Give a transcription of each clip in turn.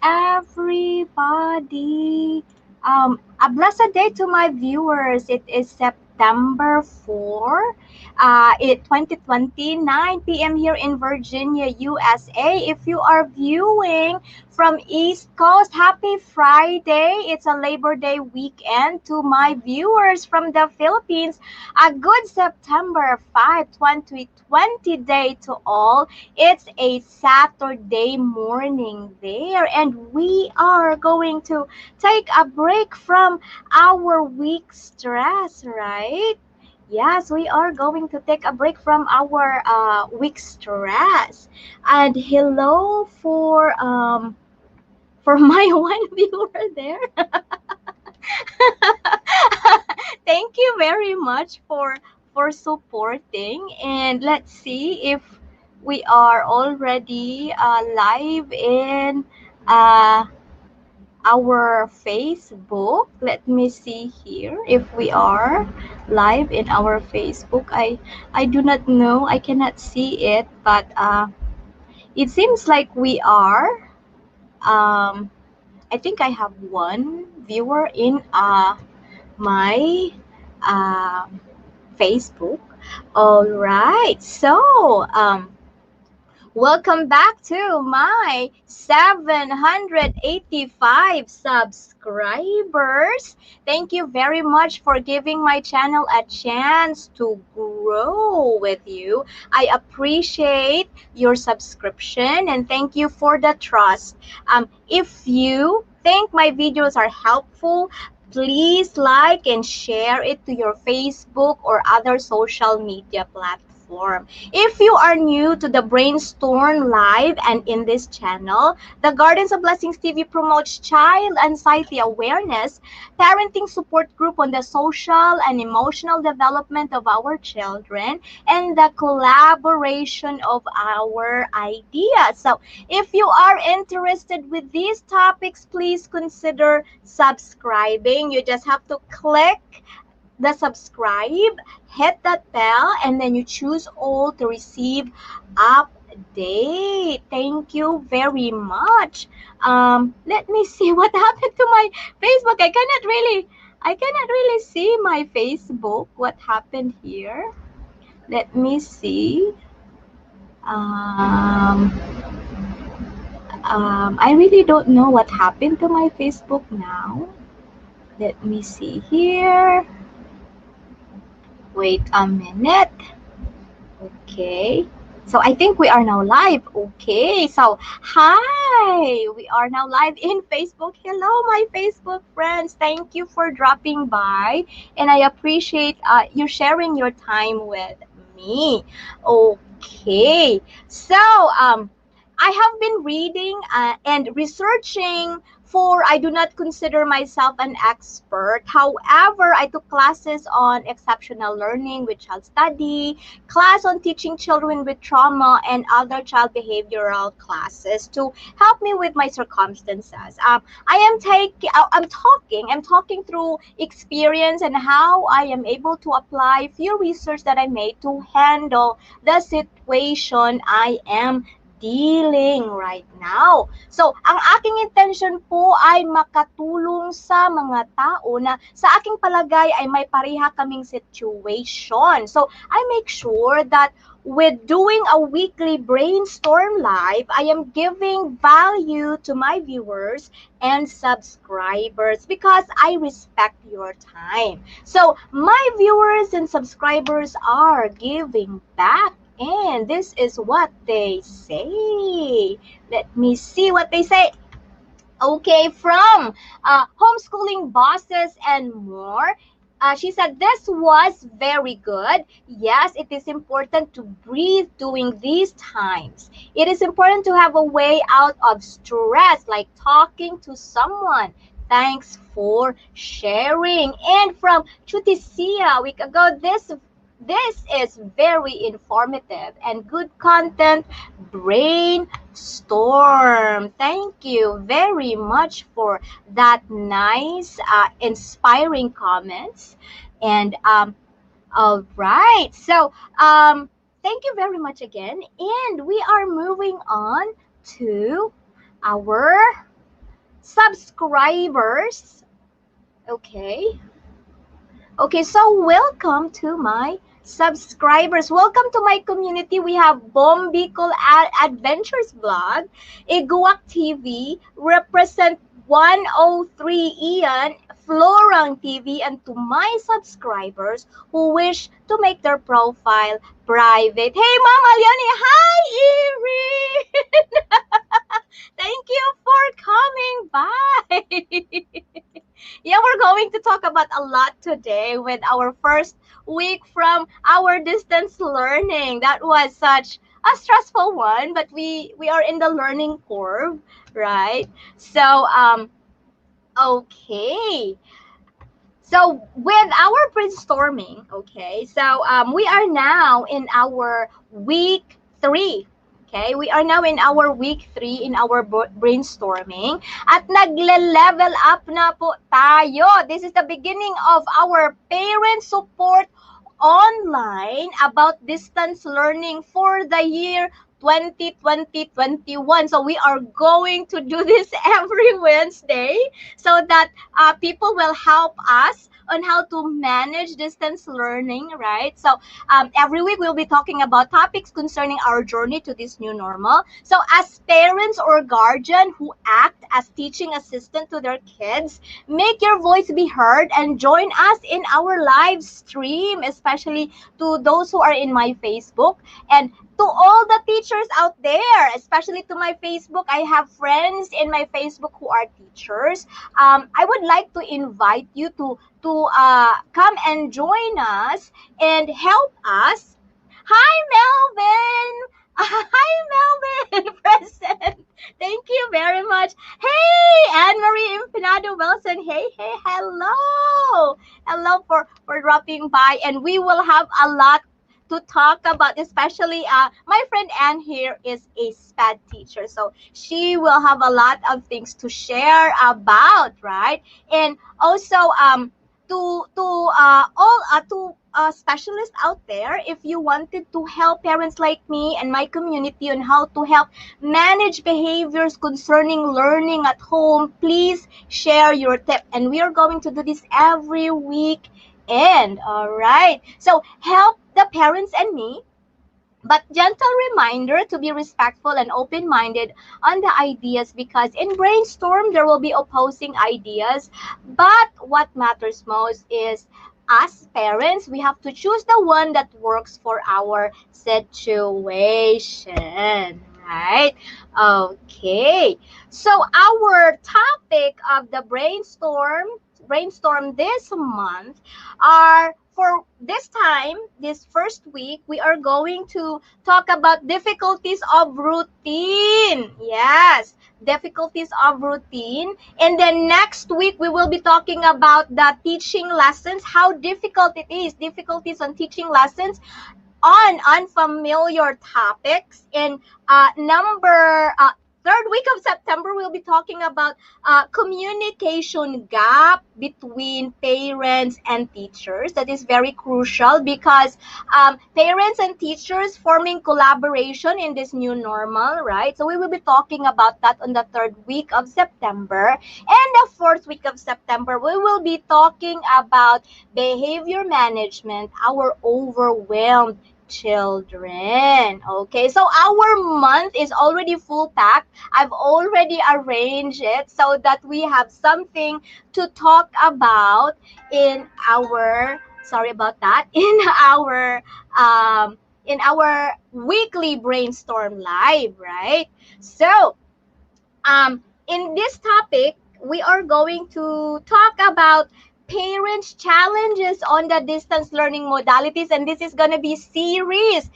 everybody. A blessed day to my viewers. It is September 4, 2020, 9 p.m. here in Virginia, USA. If you are viewing from East Coast, happy Friday. It's a Labor Day weekend. To my viewers from the Philippines, a good September 5, 2020 day to all. It's a Saturday morning there, and we are going to take a break from our week stress, right? Yes, we are going to take a break from our week stress. And hello for my one viewer there. Thank you very much for supporting. And let's see if we are already live in uh, our Facebook. Let me see here if we are live in our Facebook. I do not know. I cannot see it, but it seems like we are. Um, I think I have one viewer in my uh, Facebook. All right. So, welcome back to my 785 subscribers. Thank you very much for giving my channel a chance to grow with you. I appreciate your subscription and thank you for the trust. If you think my videos are helpful, please like and share it to your Facebook or other social media platform. If you are new to the Brainstorm Live and in this channel, the Gardens of Blessings TV promotes child anxiety awareness, parenting support group on the social and emotional development of our children, and the collaboration of our ideas. So if you are interested with these topics, please consider subscribing. You just have to click the subscribe, hit that bell, and then you choose all to receive update. Thank you very much. Let me see what happened to my Facebook. I cannot really see my Facebook. What happened here? Let me see. Um, I really don't know what happened to my Facebook now. Let me see here. Wait a minute. Okay. So I think we are now live. Okay. So hi. We are now live in Facebook. Hello, my Facebook friends. Thank you for dropping by. And I appreciate you sharing your time with me. Okay. So I have been reading and researching, for I do not consider myself an expert. However, I took classes on exceptional learning with child study, class on teaching children with trauma, and other child behavioral classes to help me with my circumstances. I'm talking through experience and how I am able to apply few research that I made to handle the situation I am dealing right now. So, ang aking intention po ay makatulong sa mga tao na sa aking palagay ay may pareha kaming situation. So, I make sure that with doing a weekly brainstorm live, I am giving value to my viewers and subscribers because I respect your time. So, my viewers and subscribers are giving back. And this is what they say. Let me see what they say. Okay, from homeschooling bosses and more. She said, this was very good. Yes, it is important to breathe during these times. It is important to have a way out of stress, like talking to someone. Thanks for sharing. And from Chutisia a week ago, this is very informative and good content. Brainstorm. Thank you very much for that nice, inspiring comments. And all right. So thank you very much again. And we are moving on to our subscribers. Okay. Okay, so welcome to my subscribers. Welcome to my community. We have Bombicol Adventures Vlog, Iguak TV, Represent 103 Ian, Florang TV, and to my subscribers who wish to make their profile private. Hey, Mama Leonie! Hi, Erie! Thank you for coming by. Yeah, we're going to talk about a lot today with our first week from our distance learning. That was such a stressful one, but we are in the learning curve, right? So okay. So with our brainstorming, okay, so we are now in our week 3. Okay, we are now in our week 3 in our brainstorming at nagle-level up na po tayo. This is the beginning of our parent support online about distance learning for the year 2020-21. So we are going to do this every Wednesday so that people will help us on how to manage distance learning, right? So every week we'll be talking about topics concerning our journey to this new normal. So as parents or guardian who act as teaching assistant to their kids, make your voice be heard and join us in our live stream, especially to those who are in my Facebook and to all the teachers out there, especially to my Facebook. I have friends in my Facebook who are teachers. I would like to invite you to come and join us and help us. Hi, Melvin! Hi, Melvin! Present. Thank you very much. Hey, Anne-Marie Empinado Wilson. Hey, hello. Hello for dropping by. And we will have a lot to talk about, especially my friend Anne here is a SPAD teacher, so she will have a lot of things to share about, right? And also to specialists out there, if you wanted to help parents like me and my community on how to help manage behaviors concerning learning at home, please share your tip, and we are going to do this every week. And all right, so help the parents and me, but gentle reminder to be respectful and open-minded on the ideas, because in brainstorm there will be opposing ideas, but what matters most is as parents we have to choose the one that works for our situation, right? Okay, so our topic of the brainstorm this month are, for this time, this first week, we are going to talk about difficulties of routine. Yes, difficulties of routine. And then next week, we will be talking about the teaching lessons, how difficult it is, difficulties on teaching lessons on unfamiliar topics. In third week of September, we'll be talking about communication gap between parents and teachers. That is very crucial because parents and teachers forming collaboration in this new normal, right? So we will be talking about that on the third week of September. And the fourth week of September, we will be talking about behavior management, our overwhelmed children. Okay, so our month is already full packed. I've already arranged it so that we have something to talk about in our, sorry about that, in our weekly brainstorm live, right? So in this topic, we are going to talk about parents' challenges on the distance learning modalities, and this is going to be series.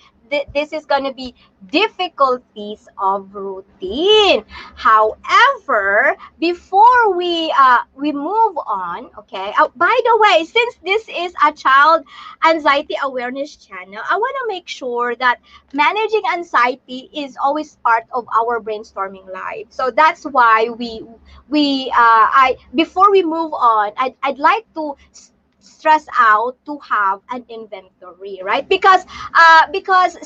This is going to be difficulties of routine. However, before we move on, okay. By the way, since this is a child anxiety awareness channel, I want to make sure that managing anxiety is always part of our brainstorming live. So that's why I before we move on, I'd like to stress out to have an inventory, right? Because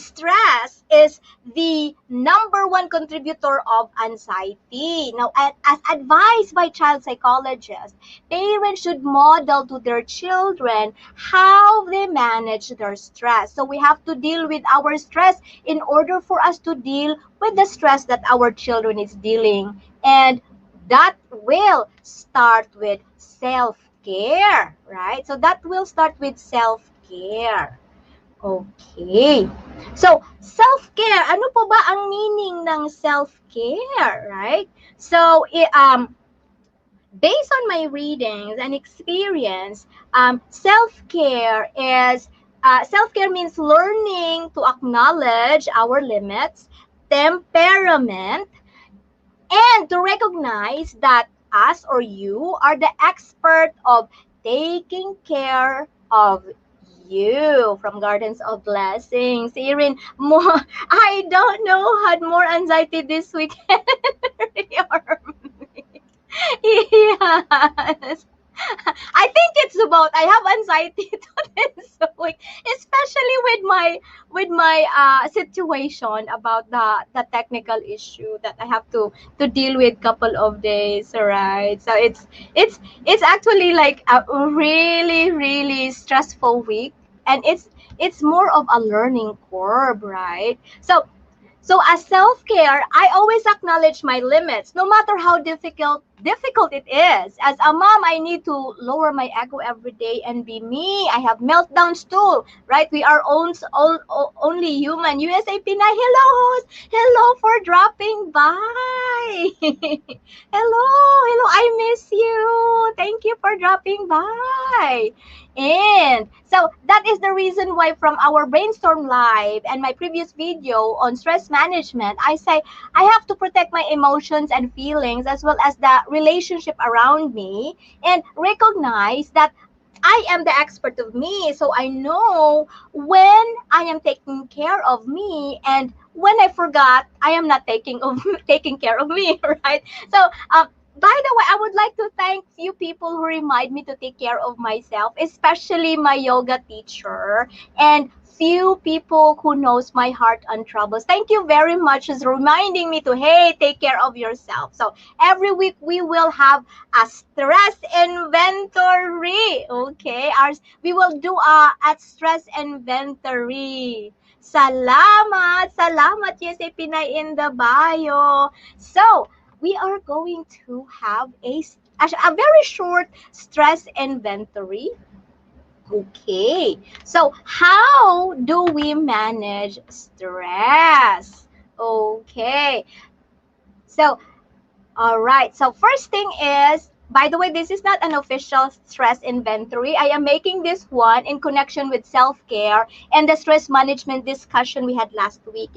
stress is the number one contributor of anxiety. Now, as advised by child psychologists, parents should model to their children how they manage their stress. So we have to deal with our stress in order for us to deal with the stress that our children is dealing. And that will start with self-care, right? So that will start with self-care. Okay. So, self-care, ano po ba ang meaning ng self-care, right? So, based on my readings and experience, self-care means learning to acknowledge our limits, temperament, and to recognize that us or you are the expert of taking care of you. From Gardens of Blessings, Erin, more, I don't know, had more anxiety this weekend. Or me. Yes. I think it's about I have anxiety to this week, especially with my situation about the technical issue that I have to deal with couple of days, right? So it's actually like a really stressful week, and it's more of a learning curve, right? So as self-care, I always acknowledge my limits, no matter how difficult it is. As a mom, I need to lower my ego every day and be me. I have meltdowns too, right? We are only human. USA Pinay, hello, host. Hello for dropping by. Hello, I miss you. Thank you for dropping by. And so that is the reason why from our brainstorm live and my previous video on stress management, I say I have to protect my emotions and feelings as well as the relationship around me and recognize that I am the expert of me. So I know when I am taking care of me and when I forgot, I am not taking care of me, right? So by the way, I would like to thank few people who remind me to take care of myself, especially my yoga teacher and few people who knows my heart and troubles. Thank you very much for reminding me to, hey, take care of yourself. So every week we will have a stress inventory. Okay, we will do a stress inventory. Salamat, yes, Pinay in the bio. So, we are going to have a very short stress inventory. Okay, so how do we manage stress? Okay, so all right. So first thing is, by the way, this is not an official stress inventory. I am making this one in connection with self-care and the stress management discussion we had last week.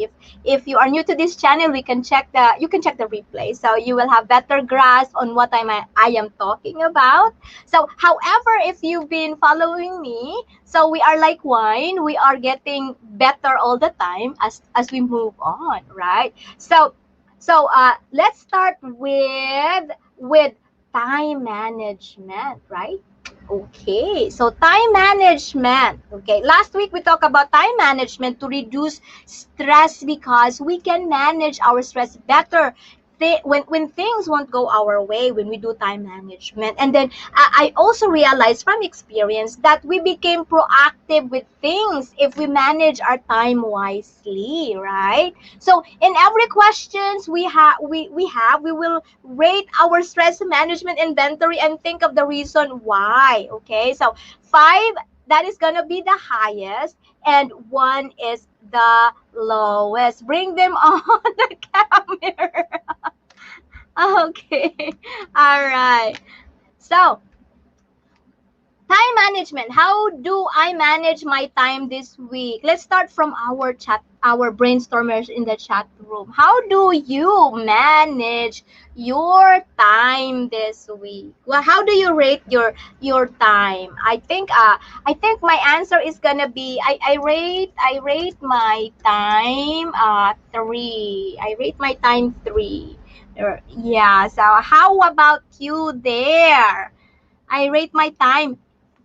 If you are new to this channel, you can check the replay. So you will have better grasp on what I am talking about. So however, if you've been following me, so we are like wine. We are getting better all the time as we move on, right? So let's start with time management, right? Okay, so time management. Okay, last week we talked about time management to reduce stress because we can manage our stress better when things won't go our way when we do time management. And then I also realized from experience that we became proactive with things if we manage our time wisely, right? So in every questions we will rate our stress management inventory and think of the reason why. Okay, so 5, that is gonna be the highest, and 1 is the lowest. Bring them on the camera. Okay. All right. So, time management. How do I manage my time this week? Let's start from our brainstormers in the chat room. How do you manage your time this week? Well, how do you rate your time? I think my answer is gonna be I rate my time 3. I rate my time 3. Yeah. So how about you there? I rate my time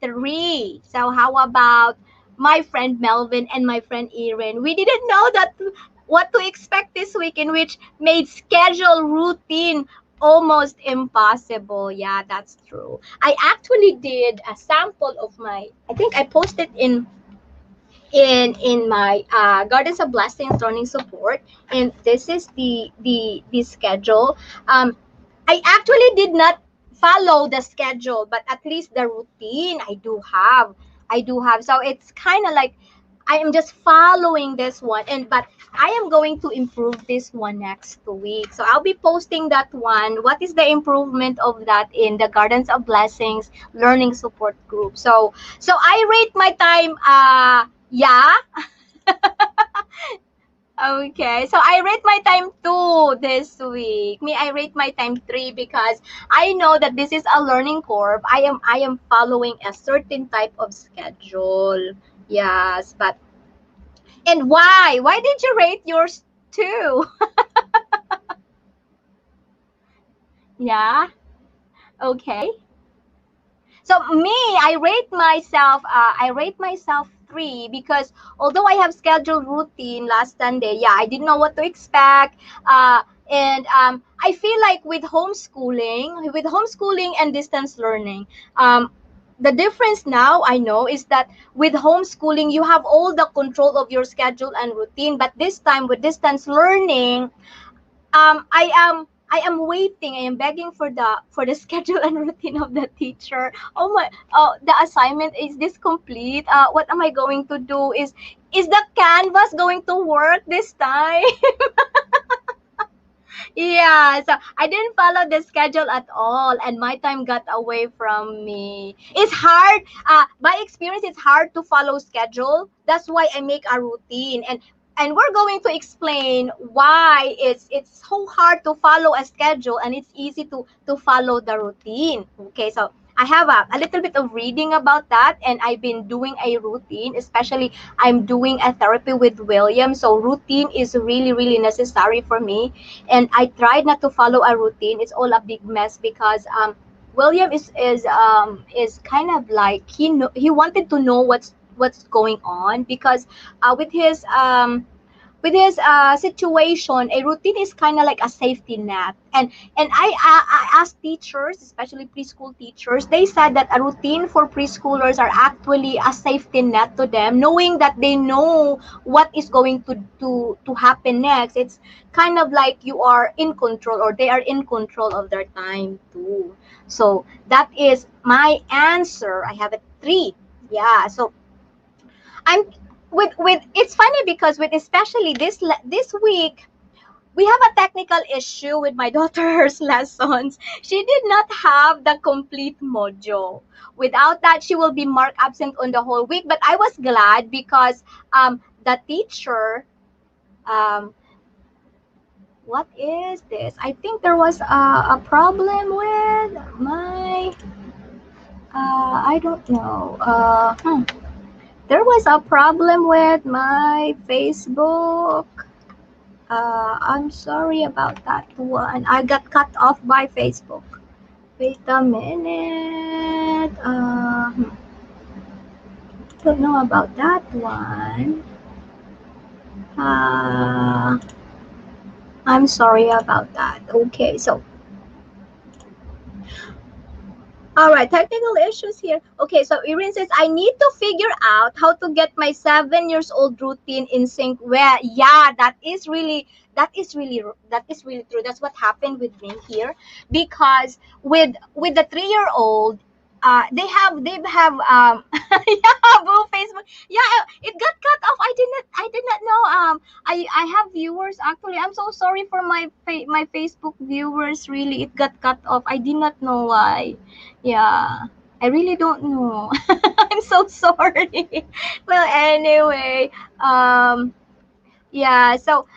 3. So how about my friend Melvin and my friend Erin? We didn't know that what to expect this week, in which made schedule routine almost impossible. Yeah, that's true. I actually did a sample of my, I think I posted in my Gardens of Blessings learning support, and this is the schedule. I actually did not follow the schedule, but at least the routine I do have. So it's kind of like I am just following this one, and but I am going to improve this one next week. So I'll be posting that one. What is the improvement of that in the Gardens of Blessings learning support group? So I rate my time yeah. Okay, so I rate my time 2 this week. Me, I rate my time 3 because I know that this is a learning curve. I am following a certain type of schedule. Yes, but and why? Why did you rate yours 2? Yeah. Okay. So me, I rate myself 3 because although I have scheduled routine last Sunday, yeah, I didn't know what to expect. And I feel like with homeschooling and distance learning, the difference now I know is that with homeschooling you have all the control of your schedule and routine, but this time with distance learning, I am waiting. I am begging for the schedule and routine of the teacher. Oh my! Oh, the assignment, is this complete? What am I going to do? Is the canvas going to work this time? Yeah, so I didn't follow the schedule at all, and my time got away from me. It's hard. By experience, it's hard to follow schedule. That's why I make a routine, and we're going to explain why it's so hard to follow a schedule and it's easy to follow the routine. Okay, so I have a little bit of reading about that, and I've been doing a routine, especially I'm doing a therapy with William, so routine is really, really necessary for me. And I tried not to follow a routine. It's all a big mess because William is kind of like he wanted to know what's going on because with his situation, a routine is kind of like a safety net. And I asked teachers, especially preschool teachers, they said that a routine for preschoolers are actually a safety net to them, knowing that they know what is going to happen next. It's kind of like you are in control, or they are in control of their time too. So that is my answer. I have a 3. Yeah. So I'm with it's funny because with especially this week we have a technical issue with my daughter's lessons. She did not have the complete module. Without that, she will be marked absent on the whole week. But I was glad because the teacher, um, what is this? I think there was a problem with my, I don't know. There was a problem with my Facebook. I'm sorry about that one. I got cut off by Facebook. Wait a minute. Don't know about that one. Uh, I'm sorry about that. Okay, so all right, technical issues here. Okay, so Erin says, I need to figure out how to get my 7 years old routine in sync. Well, yeah, that is really true. That's what happened with me here, because with the 3-year-old, they have yeah, boo, Facebook. Yeah, it got cut off. I did not know. I have viewers actually. I'm so sorry for my Facebook viewers. Really, it got cut off. I did not know why. Yeah, I really don't know. I'm so sorry. Well, anyway, yeah. So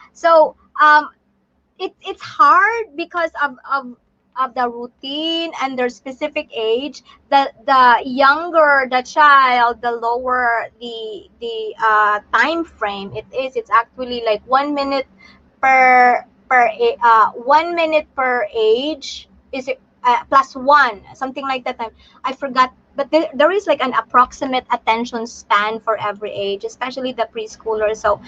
it's hard because of the routine and their specific age. The younger the child, the lower the time frame it is. It's actually like 1 minute per 1 minute per age. Is it plus 1, something like that. I forgot, but there is like an approximate attention span for every age, especially the preschooler. So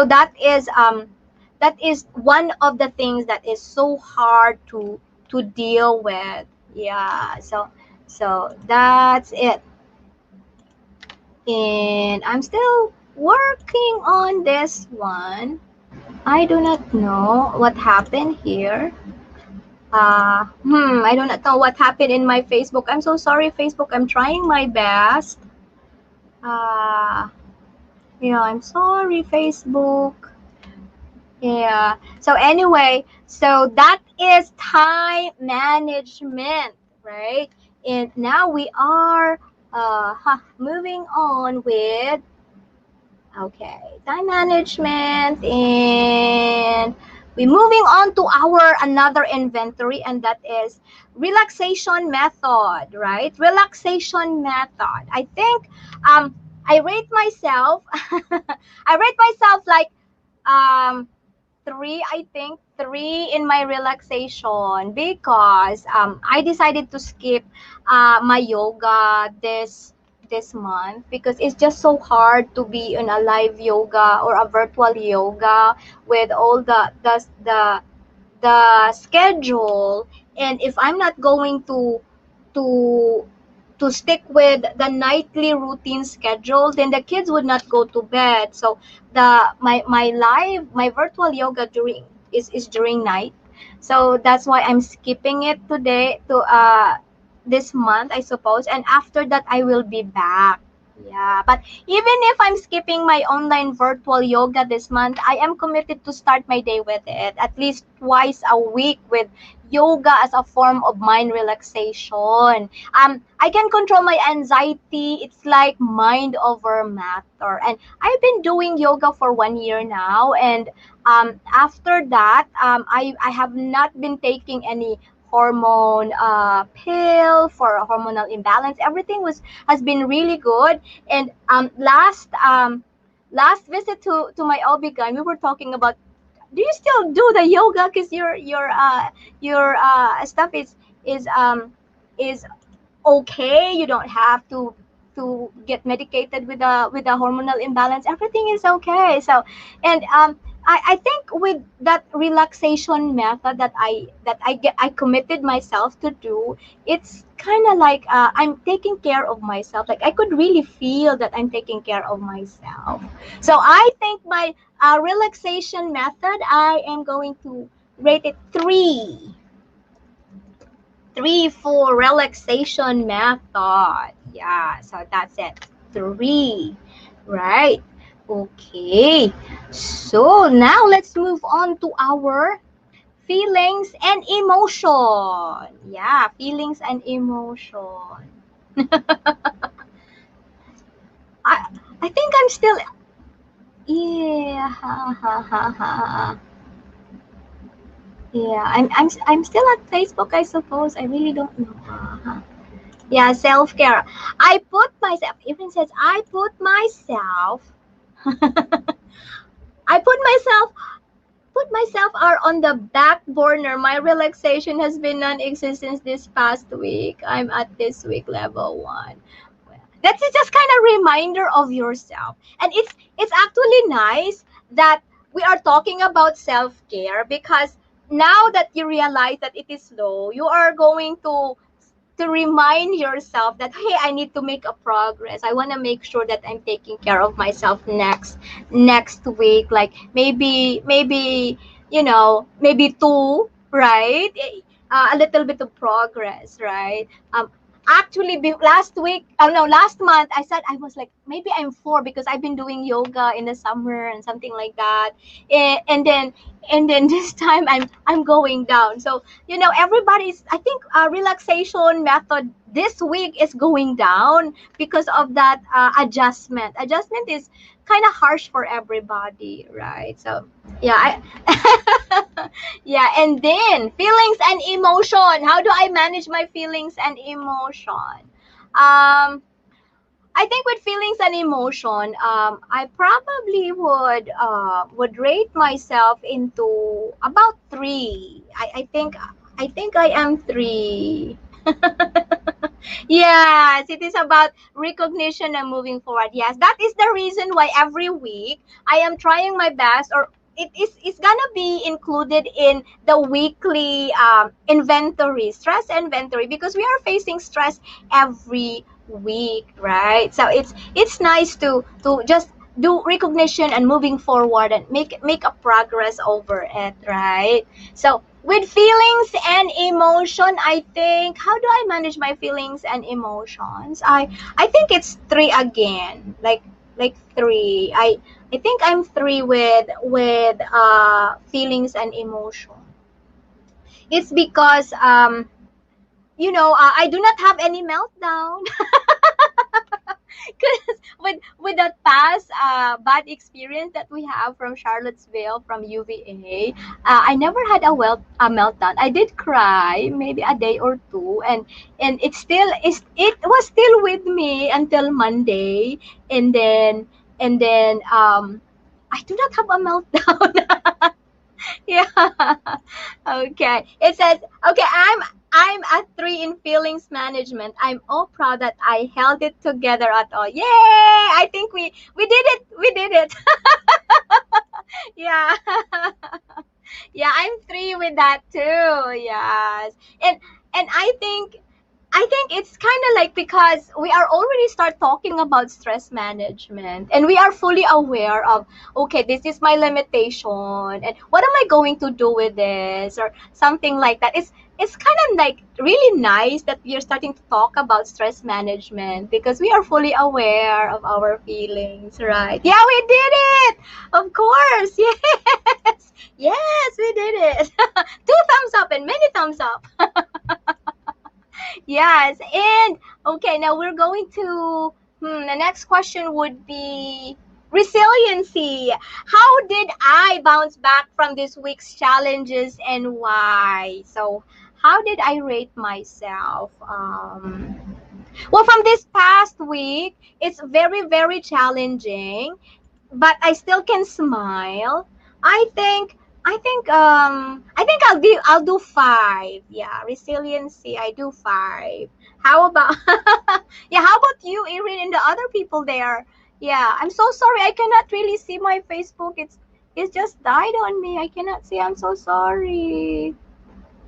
that is one of the things that is so hard to deal with. Yeah, so that's it. And I'm still working on this one. I do not know what happened here. I do not know what happened in my Facebook. I'm so sorry, Facebook. I'm trying my best. Uh, yeah, I'm sorry, Facebook. Yeah. So anyway, so that is time management, right? And now we are moving on with, okay, time management, and we're moving on to our another inventory, and that is relaxation method, right? Relaxation method. I think I rate myself I rate myself like um three, I think three in my relaxation, because I decided to skip my yoga this month, because it's just so hard to be in a live yoga or a virtual yoga with all the schedule. And if I'm not going to to stick with the nightly routine schedule, then the kids would not go to bed. So my virtual yoga is during night. So that's why I'm skipping it today to this month, I suppose. And after that I will be back. Yeah, but even if I'm skipping my online virtual yoga this month, I am committed to start my day with it at least twice a week, with yoga as a form of mind relaxation. I can control my anxiety. It's like mind over matter. And I've been doing yoga for 1 year now. And after that, I have not been taking any hormone pill for a hormonal imbalance. Everything has been really good. And last visit to my OB-GYN, we were talking about, do you still do the yoga? Because your stuff is okay. You don't have to get medicated with a hormonal imbalance. Everything is okay. So, and I think with that relaxation method that I committed myself to do, it's kind of like I'm taking care of myself. Like I could really feel that I'm taking care of myself. So I think my relaxation method, I am going to rate it 3 for relaxation method. Yeah, so that's it. 3. Right. Okay. So now let's move on to our feelings and emotion. Yeah, feelings and emotion. I I think I'm still, yeah. Yeah, I'm still at Facebook, I suppose. I really don't know. Yeah, self-care. I put myself, even says I put myself I put myself are on the back burner. My relaxation has been non-existent this past week. I'm at this week level 1. That's just kind of reminder of yourself. And it's actually nice that we are talking about self-care, because now that you realize that it is low, you are going to remind yourself that, hey, I need to make a progress. I want to make sure that I'm taking care of myself next week. Like maybe maybe 2, right? A little bit of progress, right? Actually, last week, oh no, last month, I said I was like, maybe I'm 4, because I've been doing yoga in the summer and something like that. And then this time I'm going down. So everybody's, I think, relaxation method this week is going down because of that adjustment is kind of harsh for everybody, right? So yeah, yeah. And then feelings and emotion. How do I manage my feelings and emotion? I think with feelings and emotion, I probably would rate myself into about 3. I think I think I am 3. Yes, it is about recognition and moving forward. Yes, that is the reason why every week I am trying my best, or it's gonna be included in the weekly inventory, stress inventory, because we are facing stress every week, right? So it's nice to just do recognition and moving forward and make a progress over it, right? So with feelings and emotion, I think, how do I manage my feelings and emotions? I think it's 3 again. Like 3. I think I'm 3 with feelings and emotion. It's because I do not have any meltdown. Because with the past bad experience that we have from Charlottesville, from UVA, I never had a meltdown. I did cry maybe a day or two, and it was still with me until Monday, and then I do not have a meltdown. Yeah. Okay. It says, okay, I'm a 3 in feelings management. I'm all proud that I held it together at all. Yay! I think we did it. We did it. Yeah. Yeah, I'm 3 with that too. Yes. And and I think it's kind of like, because we are already start talking about stress management, and we are fully aware of, okay, this is my limitation and what am I going to do with this, or something like that. It's kind of like really nice that we are starting to talk about stress management, because we are fully aware of our feelings, right? Yeah, we did it. Of course. Yes. Yes, we did it. 2 thumbs up and many thumbs up. Yes, and okay, now we're going to the next question would be resiliency. How did I bounce back from this week's challenges and why? So, how did I rate myself? Well, from this past week, it's very, very challenging, but I still can smile. I think I think I'll do 5. Yeah, resiliency, I do 5. How about yeah, how about you, Erin, and the other people there? Yeah, I'm so sorry, I cannot really see my Facebook. It's just died on me. I cannot see. I'm so sorry.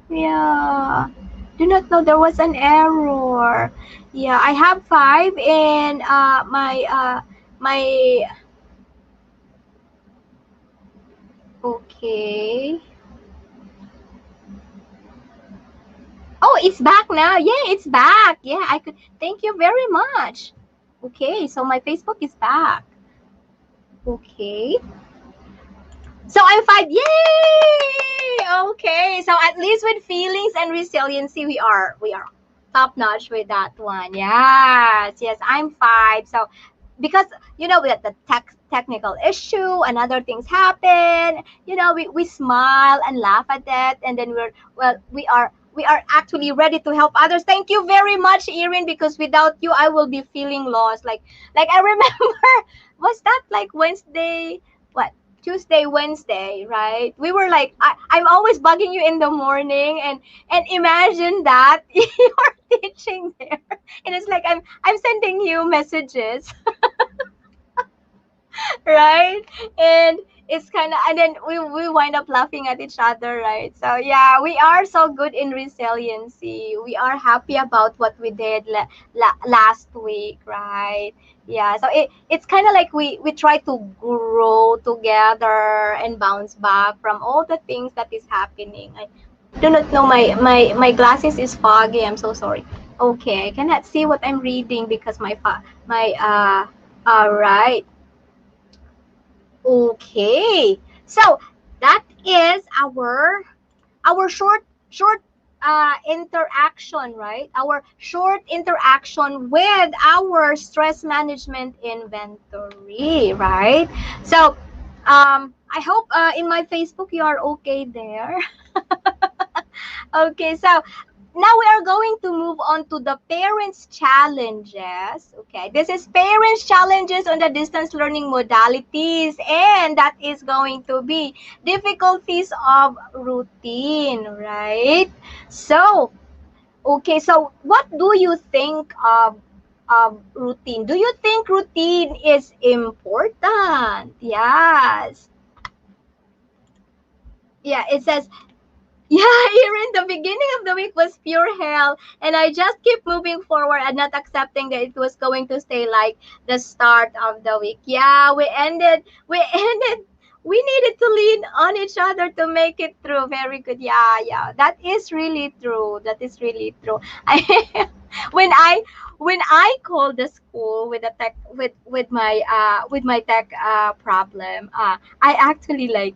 Yeah. Do not know there was an error. Yeah, I have 5 in my okay. Oh, it's back now. Yeah, it's back. Yeah, I could. Thank you very much. Okay, so my Facebook is back. Okay. So I'm 5. Yay! Okay, so at least with feelings and resiliency, we are top notch with that one. Yes, yes, I'm 5. So because with the technical issue and other things happen, we smile and laugh at that, and then we are actually ready to help others. Thank you very much, Erin, because without you I will be feeling lost. Like I remember, was that like Wednesday, what, Tuesday, Wednesday, right? We were like, I'm always bugging you in the morning, and imagine that you're teaching there, and it's like I'm sending you messages. Right? And it's kind of, and then we wind up laughing at each other, right? So yeah, we are so good in resiliency. We are happy about what we did last week, right? Yeah, so it's kind of like we try to grow together and bounce back from all the things that is happening. I do not know, my glasses is foggy. I'm so sorry. Okay, I cannot see what I'm reading because my all right. Okay, so that is our short interaction, right? Our short interaction with our stress management inventory, right? So I hope in my Facebook you are okay there. Okay, so now we are going to move on to the parents' challenges. Okay, this is parents' challenges on the distance learning modalities, and that is going to be difficulties of routine, right? So, okay, so what do you think of routine? Do you think routine is important? Yes. Yeah, it says, yeah, here in the beginning of the week was pure hell, and I just keep moving forward and not accepting that it was going to stay like the start of the week. Yeah, we needed to lean on each other to make it through. Very good. Yeah, yeah, that is really true. That is really true. I when I when I called the school with the tech with my tech problem, I actually like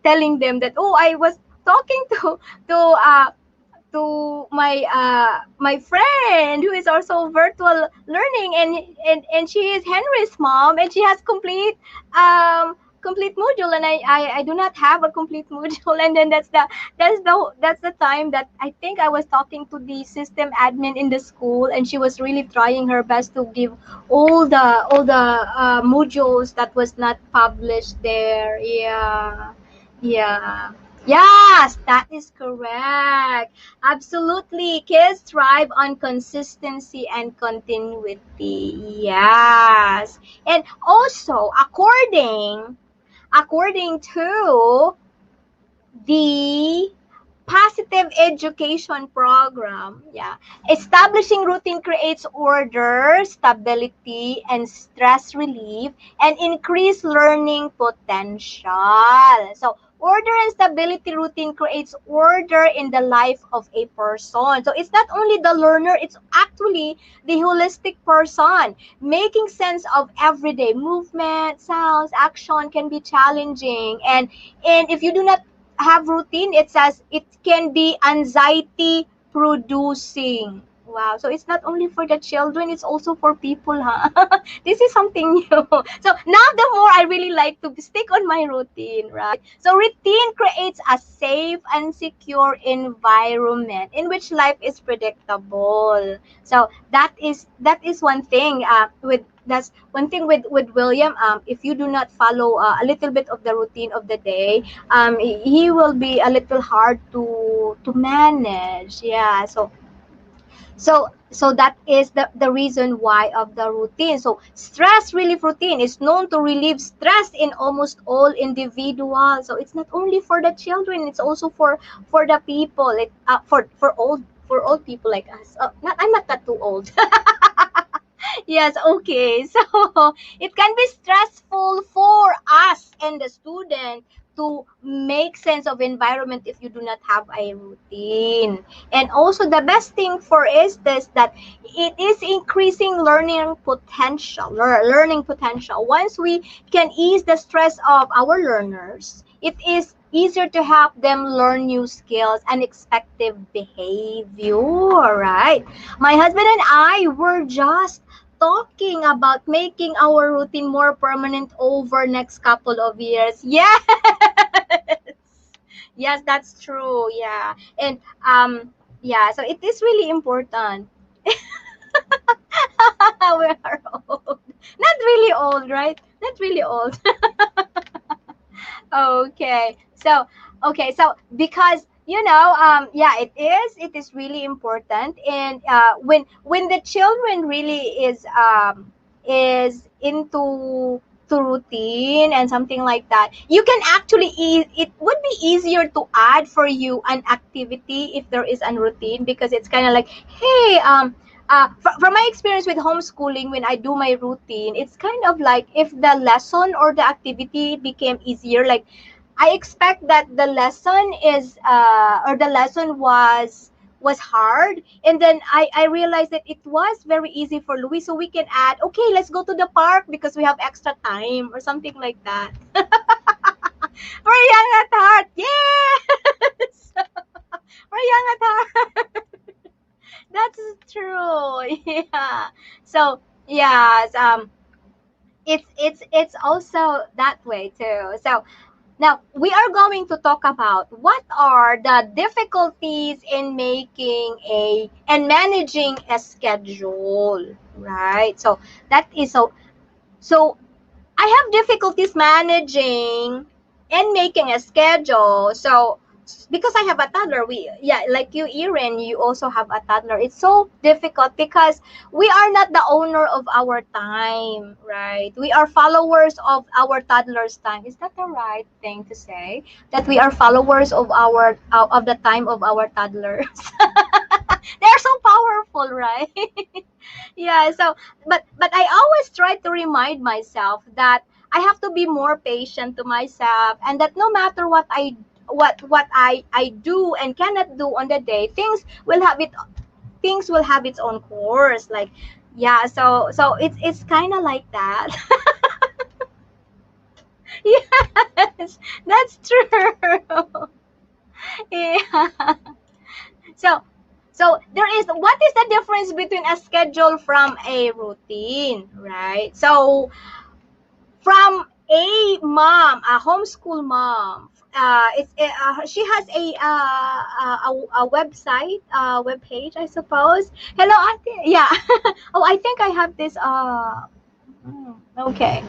telling them that, oh, I was talking to uh my friend who is also virtual learning, and she is Henry's mom, and she has complete module, and I do not have a complete module. And then that's the time that I think I was talking to the system admin in the school, and she was really trying her best to give all the modules that was not published there. Yeah, yeah. Yes, that is correct. Absolutely. Kids thrive on consistency and continuity. Yes. And also, according to the positive education program, yeah, establishing routine creates order, stability, and stress relief, and increase learning potential. So order and stability, routine creates order in the life of a person. So it's not only the learner, it's actually the holistic person. Making sense of everyday movement, sounds, action can be challenging, and if you do not have routine, it says it can be anxiety producing. Wow. So it's not only for the children, it's also for people, huh? This is something new. So now the more I really like to stick on my routine, right? So routine creates a safe and secure environment in which life is predictable. So that is one thing with that's one thing with William. If you do not follow a little bit of the routine of the day, he will be a little hard to manage. Yeah, so that is the reason why of the routine. So stress relief routine is known to relieve stress in almost all individuals. So it's not only for the children, it's also for the people. It for old people like us. Not, I'm not that too old. Yes, okay. So it can be stressful for us and the student to make sense of environment if you do not have a routine. And also the best thing for is this, that it is increasing learning potential, learning potential. Once we can ease the stress of our learners, it is easier to help them learn new skills and expected behavior, right? My husband and I were just talking about making our routine more permanent over next couple of years. Yes. Yes, that's true. Yeah. And yeah, so it is really important. We are old. Not really old, right? Not really old. Okay. So because yeah, it is really important. And when the children really is into to routine and something like that, you can actually it would be easier to add for you an activity if there is a routine, because it's kind of like, hey, from my experience with homeschooling, when I do my routine, it's kind of like if the lesson or the activity became easier, like I expect that the lesson is or the lesson was hard, and then I realized that it was very easy for Louis, so we can add, okay, let's go to the park because we have extra time or something like that. We're young at heart. Yes. We're young at heart. That's true. Yeah. So yes, it's also that way too. So Now, we are going to talk about what are the difficulties in making a and managing a schedule, right? So that is so I have difficulties managing and making a schedule. So because I have a toddler, like you, Erin, you also have a toddler. It's so difficult because we are not the owner of our time, right? We are followers of our toddler's time. Is that the right thing to say? That we are followers of our of the time of our toddlers. They are so powerful, right? Yeah, so but I always try to remind myself that I have to be more patient to myself, and that no matter what I do and cannot do on the day, things will have its own course, like, yeah. So it's kind of like that. Yes, that's true. Yeah. So there is, what is the difference between a schedule from a routine, right? So from a homeschool mom. She has a website, web page, I suppose. Hello, I think, yeah. Oh, I think I have this. Okay.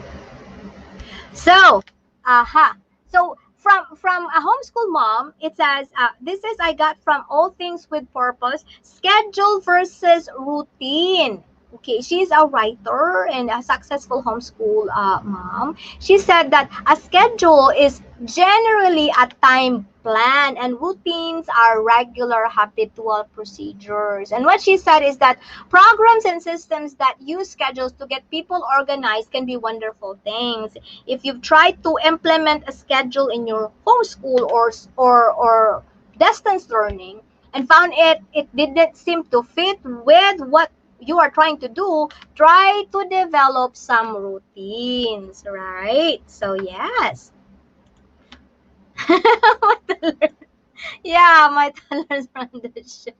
So, aha. So from a homeschool mom, it says, this is I got from All Things with Purpose, schedule versus routine. Okay, she's a writer and a successful homeschool mom. She said that a schedule is generally a time plan, and routines are regular habitual procedures. And what she said is that programs and systems that use schedules to get people organized can be wonderful things. If you've tried to implement a schedule in your homeschool or distance learning and found it didn't seem to fit with what you are trying to do, try to develop some routines, right? So yes. Yeah, my toddler's from the show.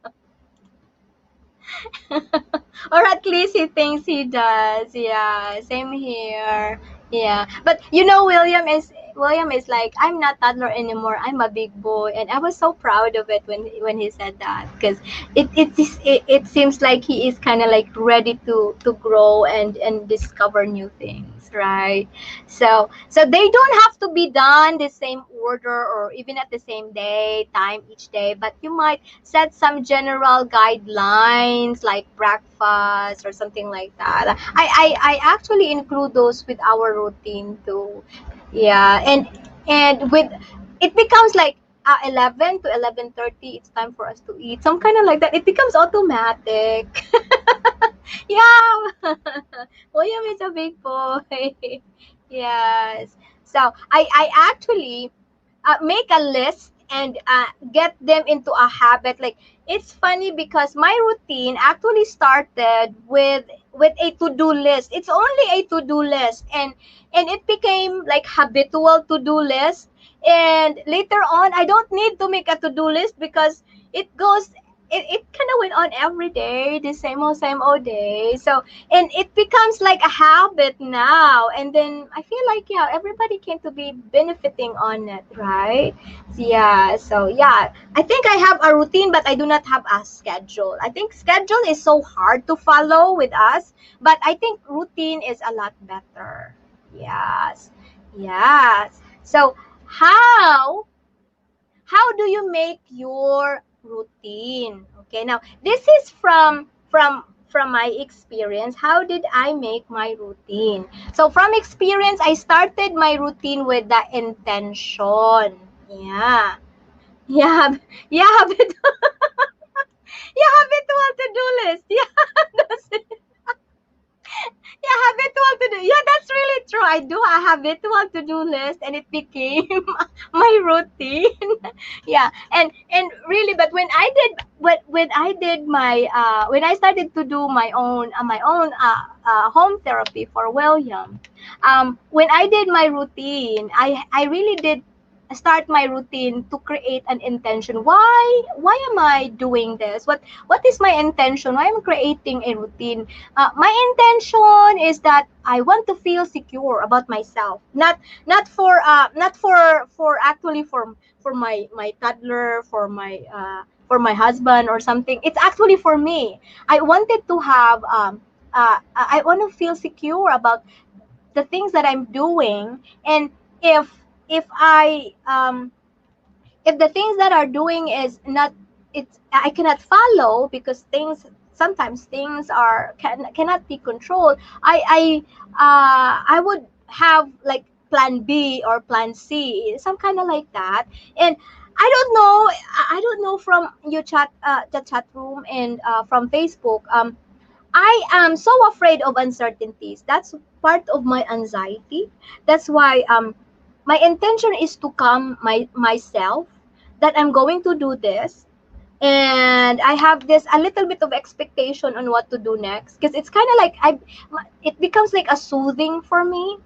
Or at least he thinks he does. Yeah, same here. Yeah, but William is like, I'm not toddler anymore. I'm a big boy, and I was so proud of it when he said that, because it seems like he is kind of like ready to grow and discover new things, right? So they don't have to be done the same order or even at the same day time each day, but you might set some general guidelines like breakfast or something like that. I actually include those with our routine too. Yeah, and with it becomes like 11 to 11:30, it's time for us to eat. Some kind of like that. It becomes automatic. Yeah. William is a big boy. Yes. So I actually make a list and get them into a habit. Like, it's funny because my routine actually started with a to-do list. It's only a to-do list, and it became like habitual to-do list. And later on, I don't need to make a to-do list because it goes it kind of went on every day, the same old day. So, and it becomes like a habit now, and then I feel like, yeah, everybody came to be benefiting on it, right? Yeah, so yeah, I think I have a routine, but I do not have a schedule. I think schedule is so hard to follow with us, but I think routine is a lot better. Yes. Yes. So how do you make your routine? Okay, now this is from my experience. How did I make my routine? So from experience, I started my routine with the intention. Yeah. Yeah, yeah, yeah, habitual to-do list. Yeah, that's it. Yeah, habitual to do. Yeah, that's really true. I do a habitual to do list, and it became my routine. Yeah, and really, but when I started to do my own home therapy for William, when I did my routine, I really did start my routine to create an intention. Why am I doing this? What is my intention? Why am I creating a routine? My intention is that I want to feel secure about myself. Not for actually for my toddler, for my husband or something. It's actually for me. I wanted to have I want to feel secure about the things that I'm doing. And if if I if the things that are doing is not, it's I cannot follow because things, sometimes things cannot be controlled. I would have like plan B or plan C, some kind of like that. And I don't know from your the chat room and from Facebook. I am so afraid of uncertainties. That's part of my anxiety. That's why my intention is to calm myself that I'm going to do this, and I have this a little bit of expectation on what to do next, because it's kind of like it becomes like a soothing for me.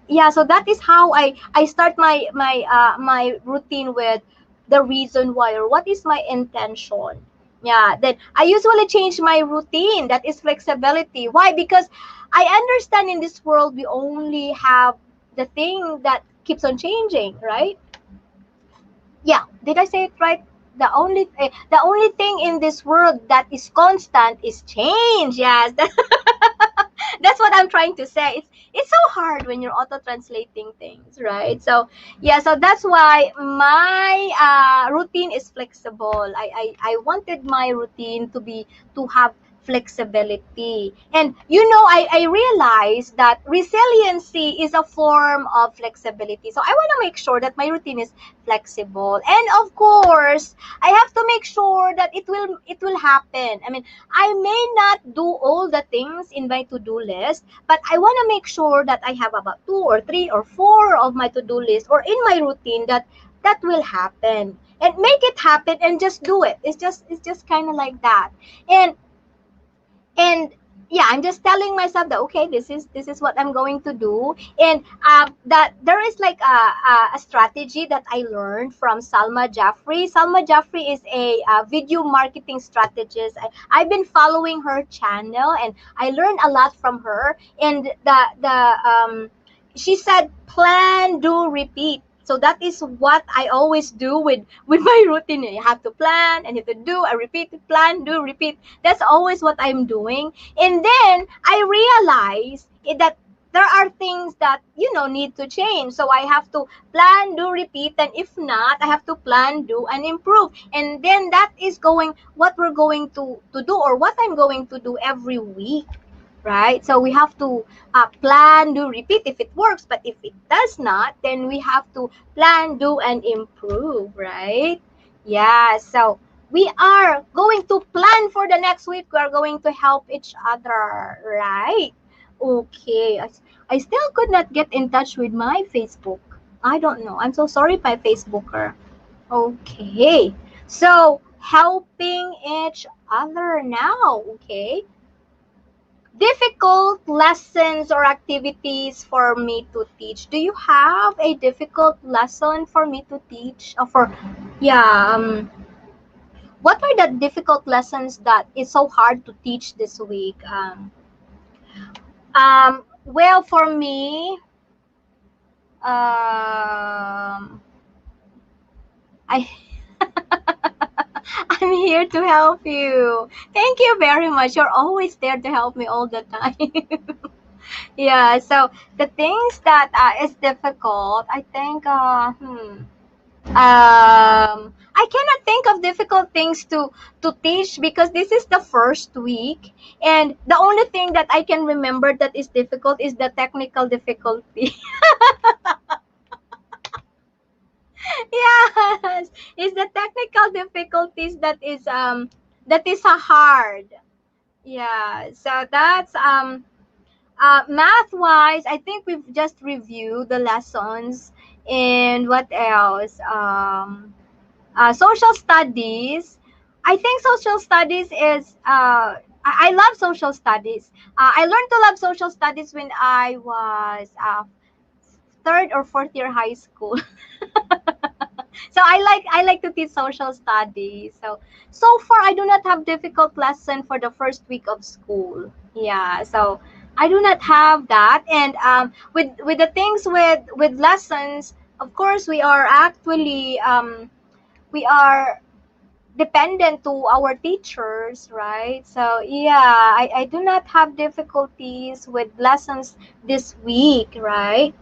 Yeah, so that is how I start my routine with the reason why, or what is my intention. Yeah, then I usually change my routine. That is flexibility. Why? Because I understand in this world we only have the thing that keeps on changing, right? Yeah, did I say it right? The only thing in this world that is constant is change. Yes, that's what I'm trying to say. It's so hard when you're auto translating things, right? So yeah, so that's why my routine is flexible. I wanted my routine to have flexibility. And I realized that resiliency is a form of flexibility. So I want to make sure that my routine is flexible. And of course, I have to make sure that it will happen. I mean, I may not do all the things in my to-do list, but I want to make sure that I have about 2 or 3 or 4 of my to-do list or in my routine that will happen. And make it happen and just do it. It's just kind of like that. And and yeah, I'm just telling myself that okay, this is what I'm going to do. And that there is like a strategy that I learned from Salma Jaffrey. Salma Jaffrey is a video marketing strategist. I've been following her channel and I learned a lot from her. And she said plan, do, repeat. So that is what I always do with my routine. You have to plan and you have to do. I repeat, plan, do, repeat. That's always what I'm doing. And then I realize that there are things that need to change. So I have to plan, do, repeat, and if not, I have to plan, do, and improve. And then that is what we're going to do, or what I'm going to do every week, right? So we have to plan, do, repeat if it works, but if it does not, then we have to plan, do, and improve, right? Yeah, so we are going to plan for the next week. We are going to help each other, right? Okay, I still could not get in touch with my Facebook. I don't know. I'm so sorry, my Facebooker. Okay, so helping each other now, okay? Difficult lessons or activities for me to teach. Do you have a difficult lesson for me to teach? Yeah, what are the difficult lessons that is so hard to teach this week? Well, for me, I I'm here to help you. Thank you very much. You're always there to help me all the time. Yeah, so the things that is difficult, I think, I cannot think of difficult things to teach because this is the first week, and the only thing that I can remember that is difficult is the technical difficulty. Yes, it's the technical difficulties that is hard. Yeah, so that's math wise, I think we've just reviewed the lessons. And what else? Social studies. I think social studies is I love social studies. I learned to love social studies when I was third or fourth year high school. So I like to teach social studies. So far I do not have difficult lesson for the first week of school. Yeah, so I do not have that. And with the things with lessons, of course we are actually we are dependent to our teachers, right? So yeah, I do not have difficulties with lessons this week, right?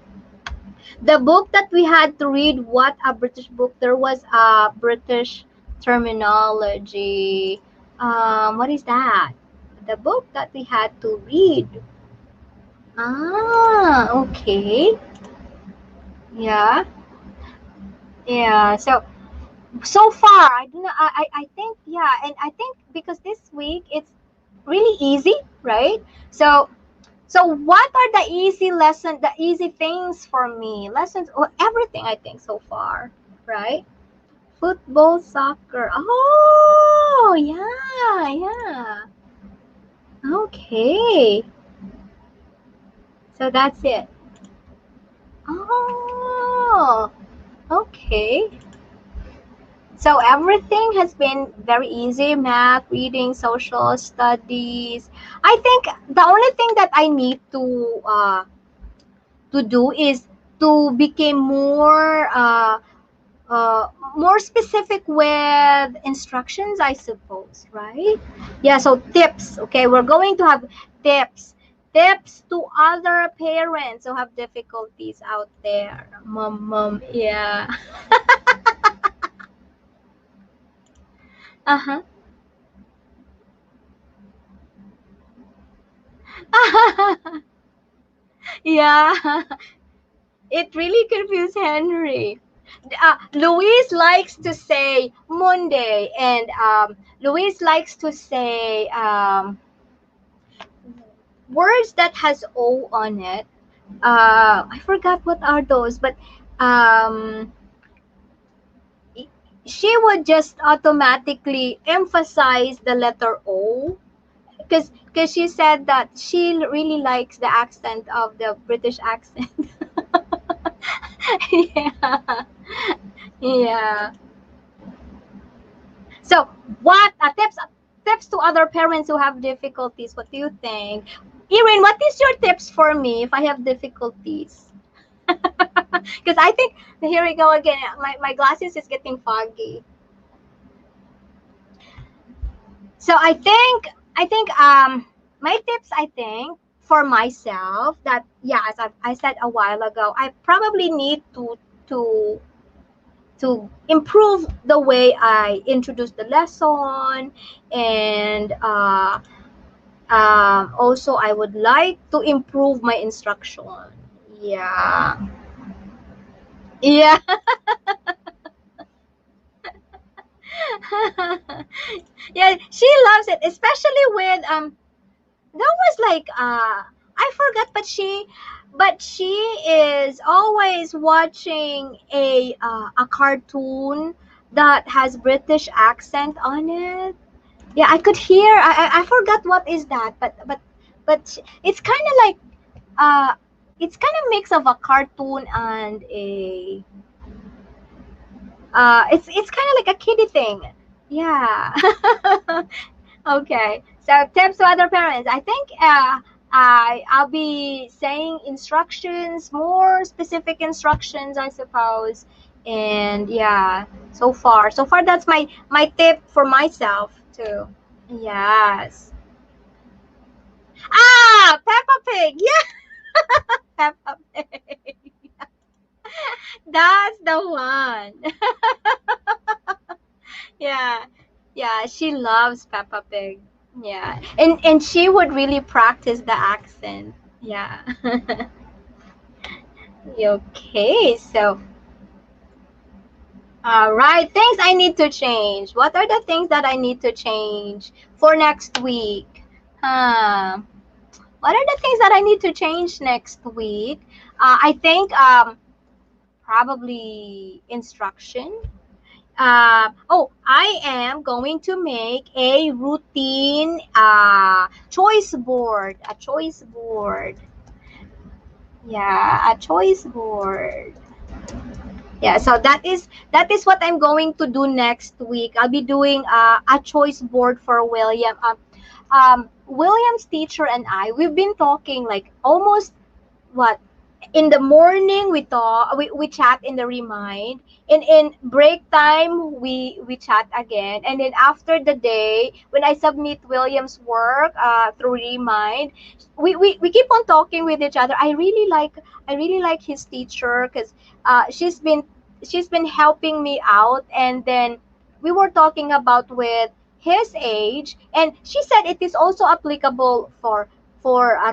The book that we had to read, what a British book, there was a British terminology. What is that? The book that we had to read. Ah, okay. Yeah. Yeah. So far I do not I think, yeah, and I think because this week it's really easy, right? So what are the easy things for me? Lessons, or everything I think so far, right? Football, soccer. Oh, yeah, yeah. Okay. So that's it. Oh, okay. So everything has been very easy: math, reading, social studies. I think the only thing that I need to do is to become uh, more specific with instructions, I suppose, right? Yeah, so tips. Okay, we're going to have tips. Tips to other parents who have difficulties out there. Mom, yeah. Uh-huh. Yeah, it really confused Henry. Louise likes to say Monday, and Louise likes to say words that has O on it. I forgot what are those, but um, she would just automatically emphasize the letter O, because she said that she really likes the accent of the British accent. Yeah, yeah. So, what tips to other parents who have difficulties? What do you think, Erin? What is your tips for me if I have difficulties? Because I think, here we go again. My glasses is getting foggy. So I think my tips, I think, for myself, that, yeah, as I said a while ago, I probably need to to improve the way I introduce the lesson, and also I would like to improve my instruction. Yeah. Yeah. Yeah, she loves it, especially with that was like I forgot, but she is always watching a cartoon that has British accent on it. Yeah, I could hear. I forgot what is that, but it's kind of like uh it's kind of mix of a cartoon and a it's kind of like a kiddie thing. Yeah. Okay. So tips to other parents. I think I'll be saying instructions, more specific instructions, I suppose. And yeah, so far that's my tip for myself too. Yes. Ah, Peppa Pig. Yeah, Peppa Pig. That's the one. Yeah. Yeah, she loves Peppa Pig. Yeah. And she would really practice the accent. Yeah. Okay. So, all right. Things I need to change. What are the things that I need to change for next week? Huh. What are the things that I need to change next week? I think probably instruction. I am going to make a routine choice board. A choice board. Yeah, a choice board. Yeah, so that is what I'm going to do next week. I'll be doing a choice board for William. William's teacher and we've been talking like almost what in the morning we talk we chat in the remind, in break time we chat again, and then after the day when I submit William's work through remind, we keep on talking with each other. I really like his teacher because she's been helping me out, and then we were talking about with his age, and she said it is also applicable for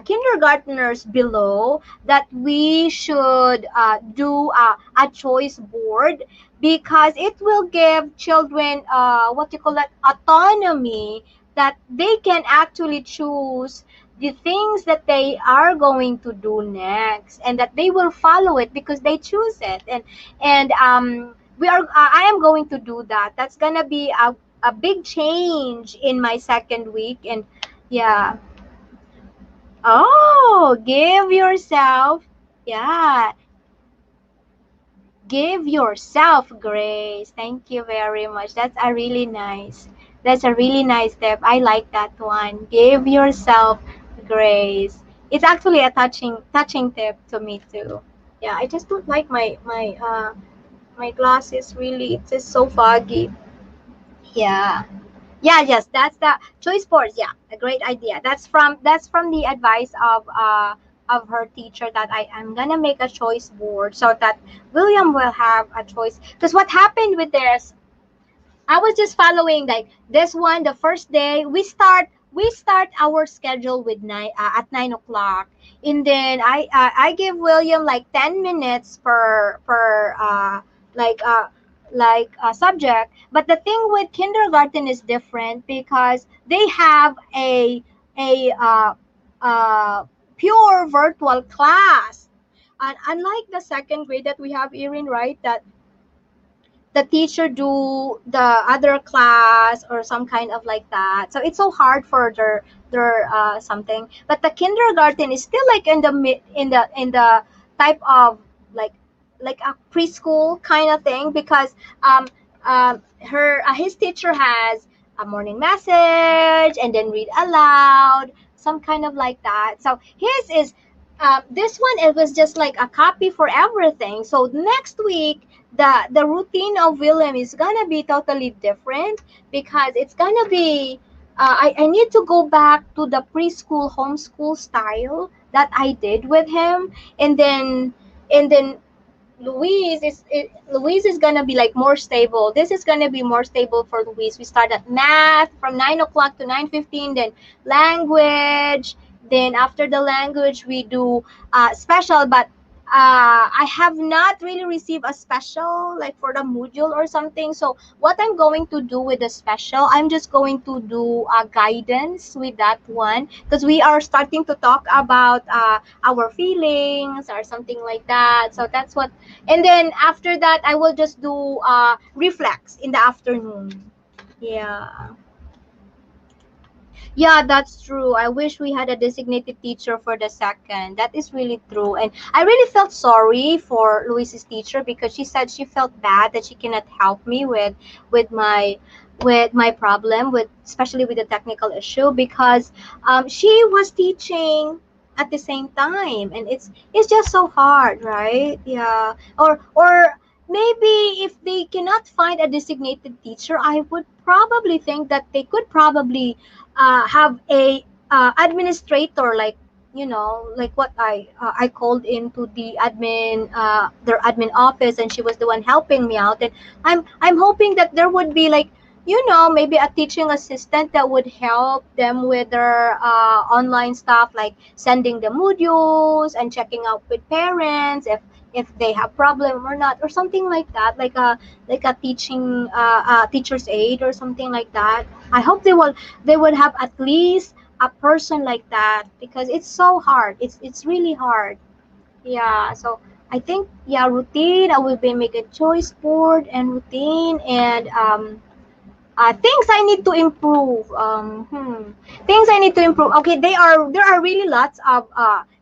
kindergartners below, that we should do a choice board, because it will give children what you call that, autonomy, that they can actually choose the things that they are going to do next, and that they will follow it because they choose it. And I am going to do that. That's gonna be a big change in my second week. And yeah. Oh, give yourself, yeah, give yourself grace. Thank you very much. That's a really nice tip. I like that one. Give yourself grace. It's actually a touching tip to me too. Yeah, I just don't like my glasses really. It's just so foggy. Yeah. Yeah, yes, that's the choice boards. Yeah, a great idea. That's from the advice of her teacher, that I am gonna make a choice board so that William will have a choice. Because what happened with this, I was just following like this one. The first day we start our schedule with at 9 o'clock, and then I give William like 10 minutes like uh subject. But the thing with kindergarten is different, because they have a pure virtual class, and unlike the second grade that we have, Erin, right? That the teacher do the other class or some kind of like that, so it's so hard for their something. But the kindergarten is still like in the type of like a preschool kind of thing, because her his teacher has a morning message and then read aloud, some kind of like that. So his is this one, it was just like a copy for everything. So next week the routine of William is gonna be totally different, because it's gonna be I need to go back to the preschool homeschool style that I did with him. And then Louise is gonna be like more stable. This is gonna be more stable for Louise. We start at math from 9 o'clock to 9:15, then language. Then after the language, we do special. But I have not really received a special like for the module or something. So what I'm going to do with the special, I'm just going to do guidance with that one, because we are starting to talk about our feelings or something like that. So that's what. And then after that, I will just do reflex in the afternoon. Yeah. Yeah, that's true. I wish we had a designated teacher for the second. That is really true. And I really felt sorry for Luis's teacher, because she said she felt bad that she cannot help me with my with my problem, with especially with the technical issue, because she was teaching at the same time, and it's just so hard, right? Yeah. Or maybe if they cannot find a designated teacher, I would probably think that they could probably have a administrator, like like what I called into the admin their admin office, and she was the one helping me out. And I'm hoping that there would be like maybe a teaching assistant that would help them with their online stuff, like sending the modules and checking out with parents if they have problem or not, or something like that, like a teacher's aide or something like that. I hope they would have at least a person like that, because it's so hard. It's really hard. Yeah. So I think, yeah, routine. I will be make a choice board and routine, and things I need to improve. Things I need to improve. Okay, there are really lots of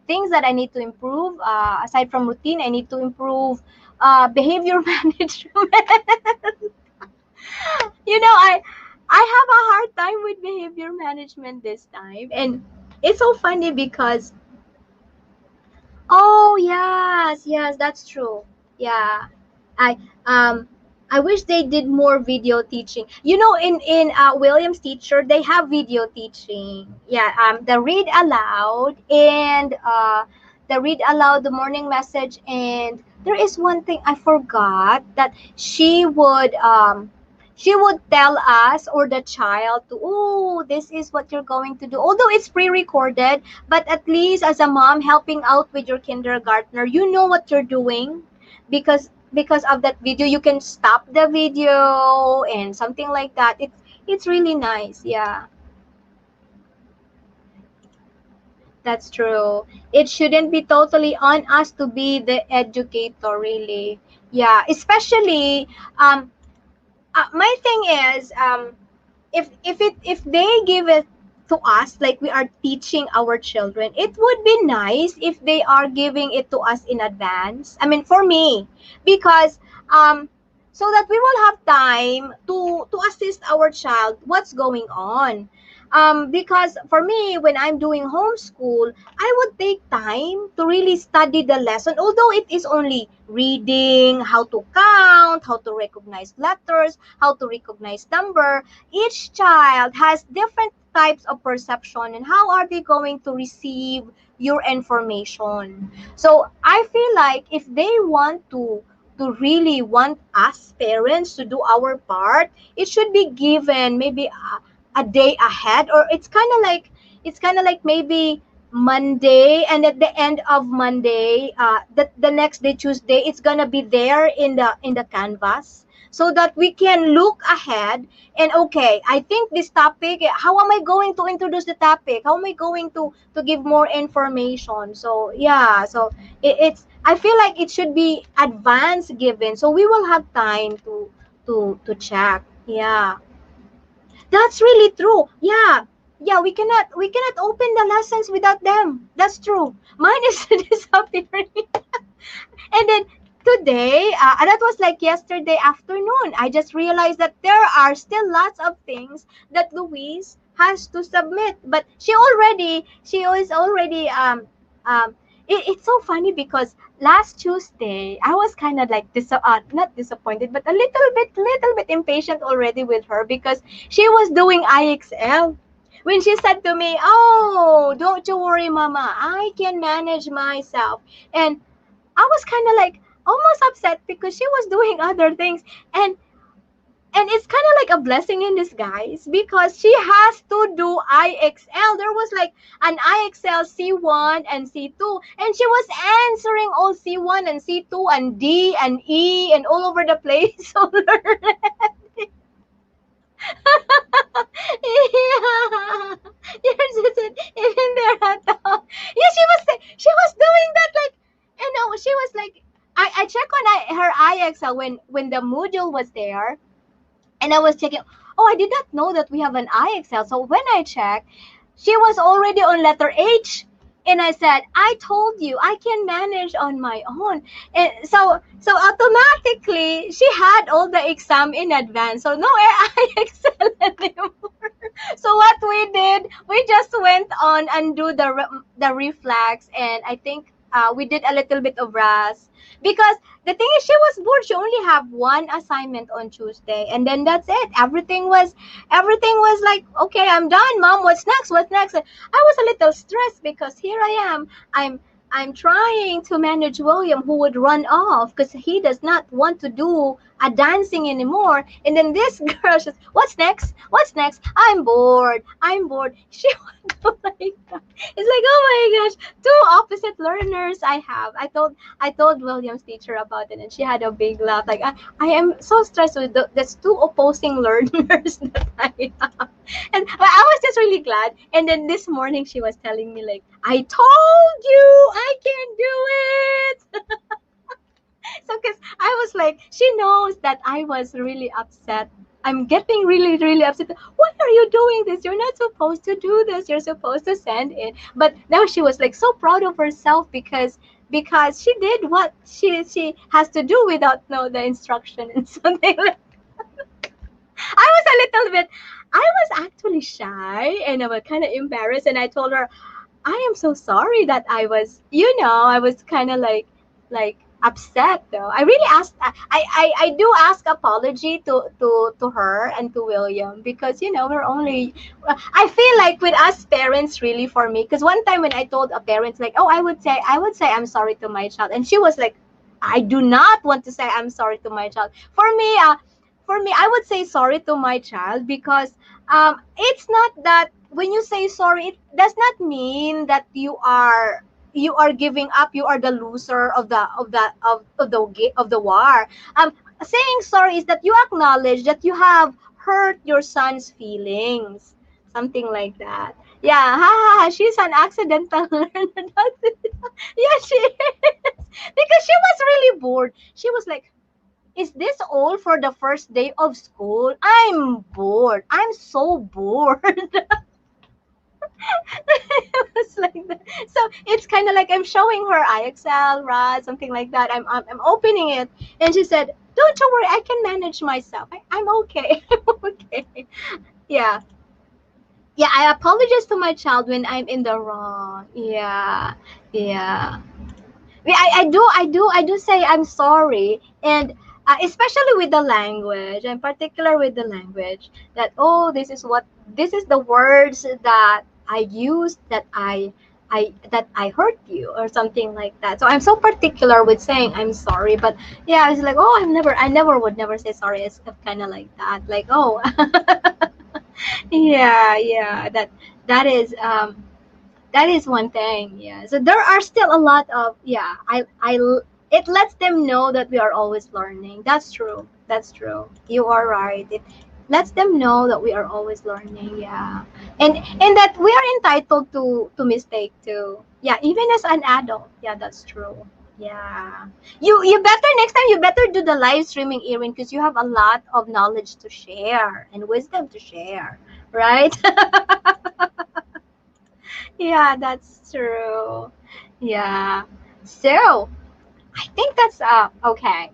things that I need to improve. Aside from routine, I need to improve behavior management. You know, I have a hard time with behavior management this time, and it's so funny because oh yes, yes, that's true. Yeah, I um I wish they did more video teaching. You know, in William's teacher, they have video teaching. Yeah, the read aloud and the read aloud, the morning message, and there is one thing I forgot that she would tell us or the child to, oh, this is what you're going to do. Although it's pre-recorded, but at least as a mom helping out with your kindergartner, you know what you're doing because of that video. You can stop the video and something like that. It's really nice. Yeah, that's true. It shouldn't be totally on us to be the educator, really. Yeah, especially my thing is if they give it to us like we are teaching our children, it would be nice if they are giving it to us in advance. I mean, for me, because um so that we will have time to assist our child what's going on. Because for me, when I'm doing homeschool, I would take time to really study the lesson, although it is only reading, how to count, how to recognize letters, how to recognize number. Each child has different types of perception, and how are they going to receive your information. So I feel like if they want to really want us parents to do our part, it should be given maybe a day ahead, or it's kind of like maybe Monday, and at the end of Monday, the next day, Tuesday, it's gonna be there in the canvas, so that we can look ahead and okay, I think this topic, how am I going to introduce the topic? How am I going to give more information? So yeah, so it's I feel like it should be advance given, so we will have time to check. Yeah. That's really true. Yeah. Yeah, we cannot open the lessons without them. That's true. Mine is disappearing. And then today, that was like yesterday afternoon, I just realized that there are still lots of things that Louise has to submit. But she is already it's so funny because last Tuesday I was kind of like not disappointed, but a little bit impatient already with her because she was doing IXL. When she said to me, "Oh, don't you worry, Mama, I can manage myself," and I was kind of like almost upset because she was doing other things, and it's kind of like a blessing in disguise because she has to do IXL. There was like an IXL C1 and C2, and she was answering all C1 and C2 and D and E and all over the place. So yeah, you're just in there at all. Yeah, she was doing that like, you know, she was like, I checked on her IXL when the module was there, and I was checking. Oh, I did not know that we have an IXL. So when I checked, she was already on letter H. And I said, I told you I can manage on my own. And so automatically she had all the exam in advance. So no IXL anymore. So what we did, we just went on and do the reflex, and I think we did a little bit of RAS because the thing is she was bored. She only have one assignment on Tuesday, and then that's it. Everything was like, okay, I'm done, Mom. What's next? What's next? I was a little stressed because here I am. I'm trying to manage William, who would run off because he does not want to do a dancing anymore. And then this girl says, "What's next? What's next? I'm bored. I'm bored." She would go like that. It's like, oh my gosh, two opposite learners I have. I told William's teacher about it, and she had a big laugh. Like, I am so stressed with that's two opposing learners that I have. And but I was just really glad. And then this morning she was telling me like, I told you I can do it. So because I was like, she knows that I was really upset I'm getting really, really upset. Why are you doing this? You're not supposed to do this. You're supposed to send it. But now she was like so proud of herself because she did what she has to do without know the instruction and something like. I was a little bit. I was actually shy and I was kind of embarrassed, and I told her, I am so sorry that I was kind of like upset though. I really asked, I do ask apology to her and to William because, we're only, I feel like with us parents really for me, because one time when I told a parent like, oh, I would say I'm sorry to my child. And she was like, I do not want to say I'm sorry to my child. For me, I would say sorry to my child because it's not that when you say sorry, it does not mean that you are giving up. You are the loser of the war. Saying sorry is that you acknowledge that you have hurt your son's feelings, something like that. Yeah, ha, ha, ha, she's an accidental learner. Yeah, she is because she was really bored. She was like, is this all for the first day of school? I'm bored. I'm so bored. It's like that. So it's kind of like I'm showing her IXL, right? Something like that. I'm opening it, and she said, "Don't you worry, I can manage myself. I'm okay. I'm okay." Yeah, yeah. I apologize to my child when I'm in the wrong. Yeah, yeah. Yeah, I do say I'm sorry, and especially with the language, in particular with the language, that this is the words that I used that I hurt you or something like that. So I'm so particular with saying I'm sorry, but yeah, it's like, oh, I would never say sorry. It's kind of like that, like, oh, yeah, yeah, that is one thing. Yeah, so there are still a lot of, yeah, I it lets them know that we are always learning. That's true, that's true, you are right. It lets them know that we are always learning. Yeah, and that we are entitled to mistake too. Yeah, even as an adult. Yeah, that's true. Yeah, you better next time, you better do the live streaming, Erin, because you have a lot of knowledge to share and wisdom to share, right? Yeah, that's true. Yeah. So I think that's okay.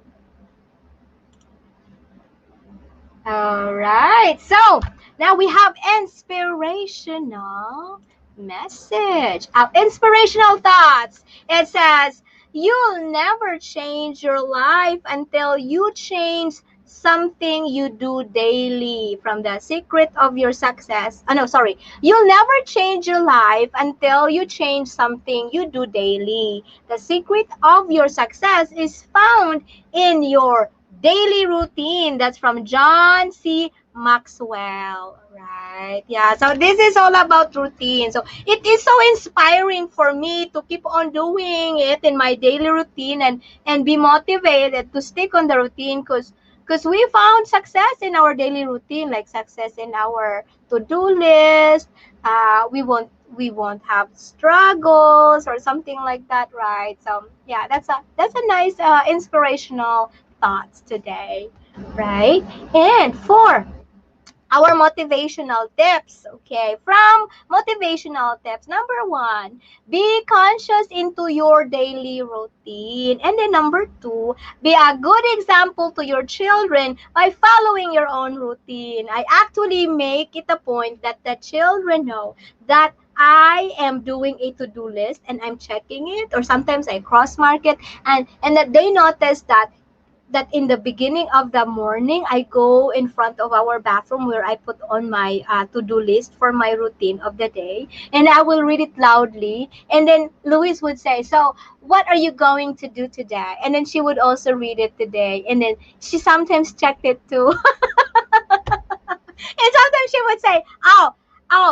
All right. So now we have inspirational message. Inspirational thoughts. It says, you'll never change your life until you change something you do daily. From the secret of your success. Oh, no, sorry. You'll never change your life until you change something you do daily. The secret of your success is found in your daily routine. That's from John C. Maxwell, right? Yeah, so this is all about routine. So it is so inspiring for me to keep on doing it in my daily routine and be motivated to stick on the routine because we found success in our daily routine, like success in our to-do list. We won't have struggles or something like that, right? So yeah, that's a nice inspirational thoughts today, right? And for our motivational tips, okay, from motivational tips, number one, be conscious into your daily routine. And then number two, be a good example to your children by following your own routine. I actually make it a point that the children know that I am doing a to-do list and I'm checking it, or sometimes I cross mark it, and that they notice that in the beginning of the morning, I go in front of our bathroom where I put on my to-do list for my routine of the day, and I will read it loudly. And then Louise would say, "So, what are you going to do today?" And then she would also read it today, and then she sometimes checked it too. And sometimes she would say, "Oh,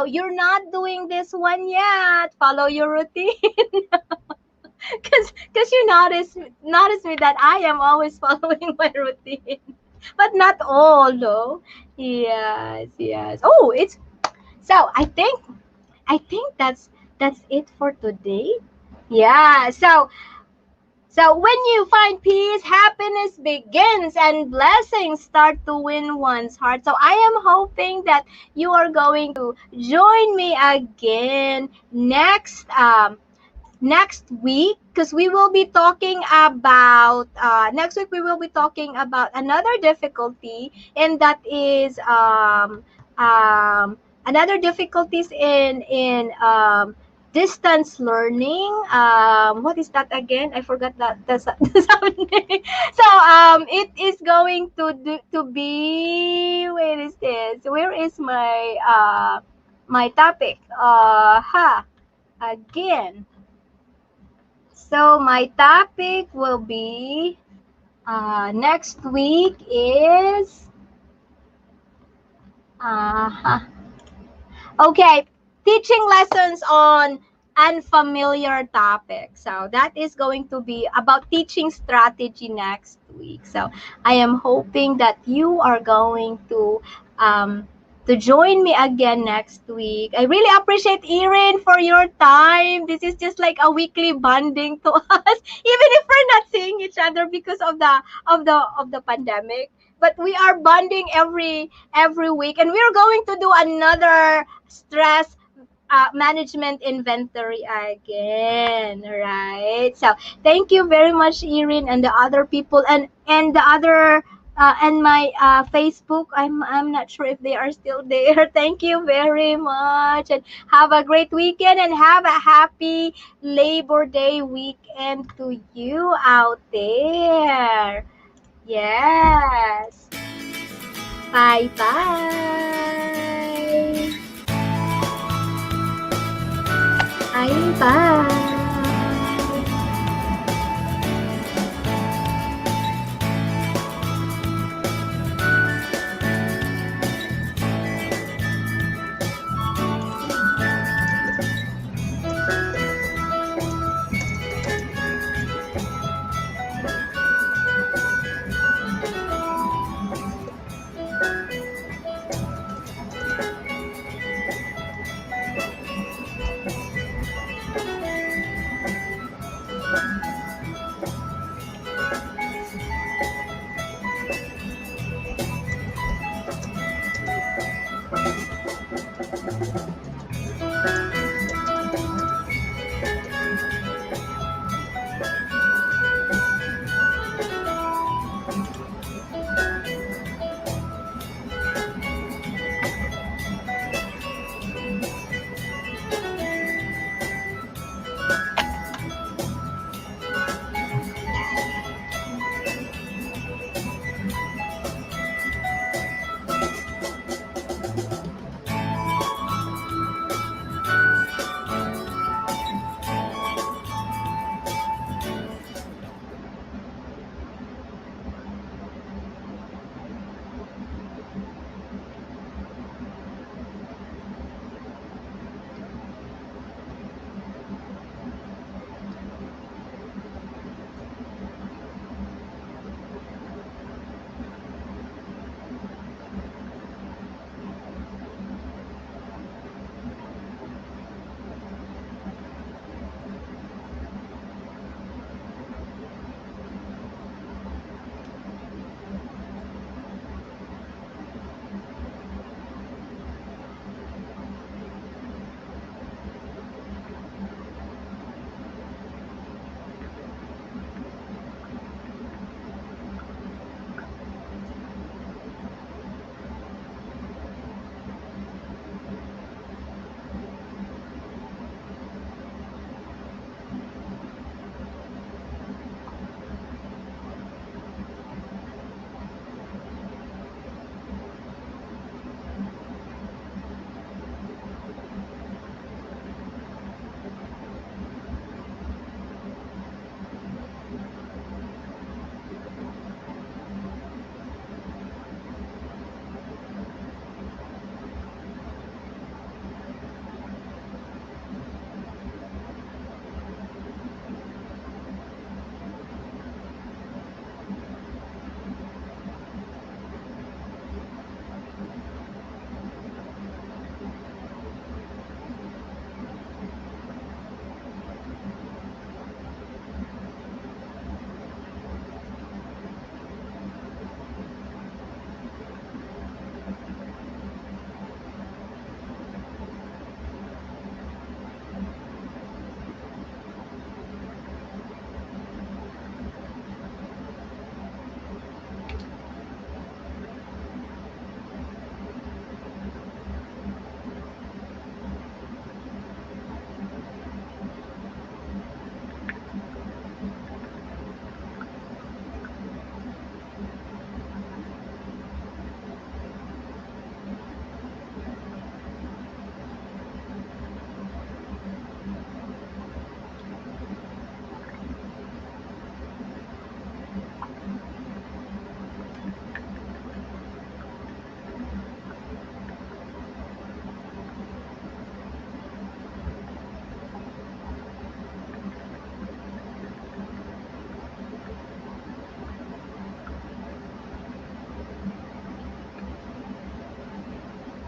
you're not doing this one yet. Follow your routine." Because you notice me that I am always following my routine, but not all though. Yes, yes. Oh, it's so. I think that's it for today. Yeah. So So when you find peace, happiness begins and blessings start to win one's heart. So I am hoping that you are going to join me again next week, because we will be talking about next week we will be talking about another difficulty, and that is another difficulties in distance learning. What is that again? I forgot that the sound name. So it is going to be, where is this, where is my topic, again. So my topic will be next week is uh, okay, teaching lessons on unfamiliar topics. So that is going to be about teaching strategy next week. So I am hoping that you are going to join me again next week. I really appreciate Erin for your time. This is just like a weekly bonding to us, even if we're not seeing each other because of the pandemic. But we are bonding every week, and we're going to do another stress management inventory again, right? So thank you very much, Erin, and the other people, and the other and my Facebook. I'm not sure if they are still there. Thank you very much, and have a great weekend, and have a happy Labor Day weekend to you out there. Yes. Bye bye. Bye bye.